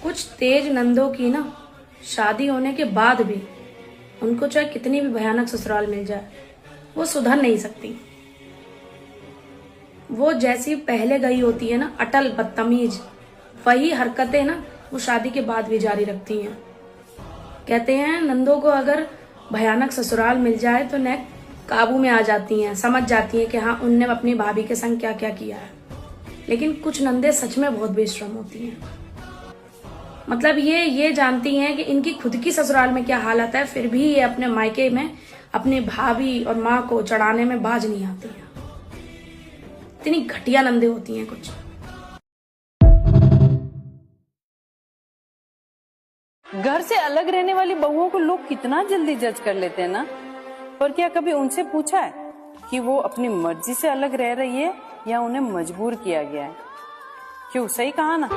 कुछ तेज नंदों की ना शादी होने के बाद भी उनको चाहे कितनी भी भयानक ससुराल मिल जाए, वो सुधर नहीं सकती। वो जैसी पहले गई होती है ना, अटल बदतमीज, वही हरकतें ना वो शादी के बाद भी जारी रखती हैं। कहते हैं नंदों को अगर भयानक ससुराल मिल जाए तो न काबू में आ जाती हैं, समझ जाती हैं कि हाँ उनने अपनी भाभी के संग क्या क्या किया है। लेकिन कुछ नंदे सच में बहुत बेशरम होती हैं। मतलब ये जानती हैं कि इनकी खुद की ससुराल में क्या हालत है, फिर भी ये अपने मायके में अपनी भाभी और माँ को चढ़ाने में बाज नहीं आती हैं। इतनी घटिया नंदे होती हैं कुछ। घर से अलग रहने वाली बहुओं को लोग कितना जल्दी जज कर लेते हैं ना। पर क्या कभी उनसे पूछा है कि वो अपनी मर्जी से अलग रह रही है या उन्हें मजबूर किया गया है? क्यों, सही कहा ना?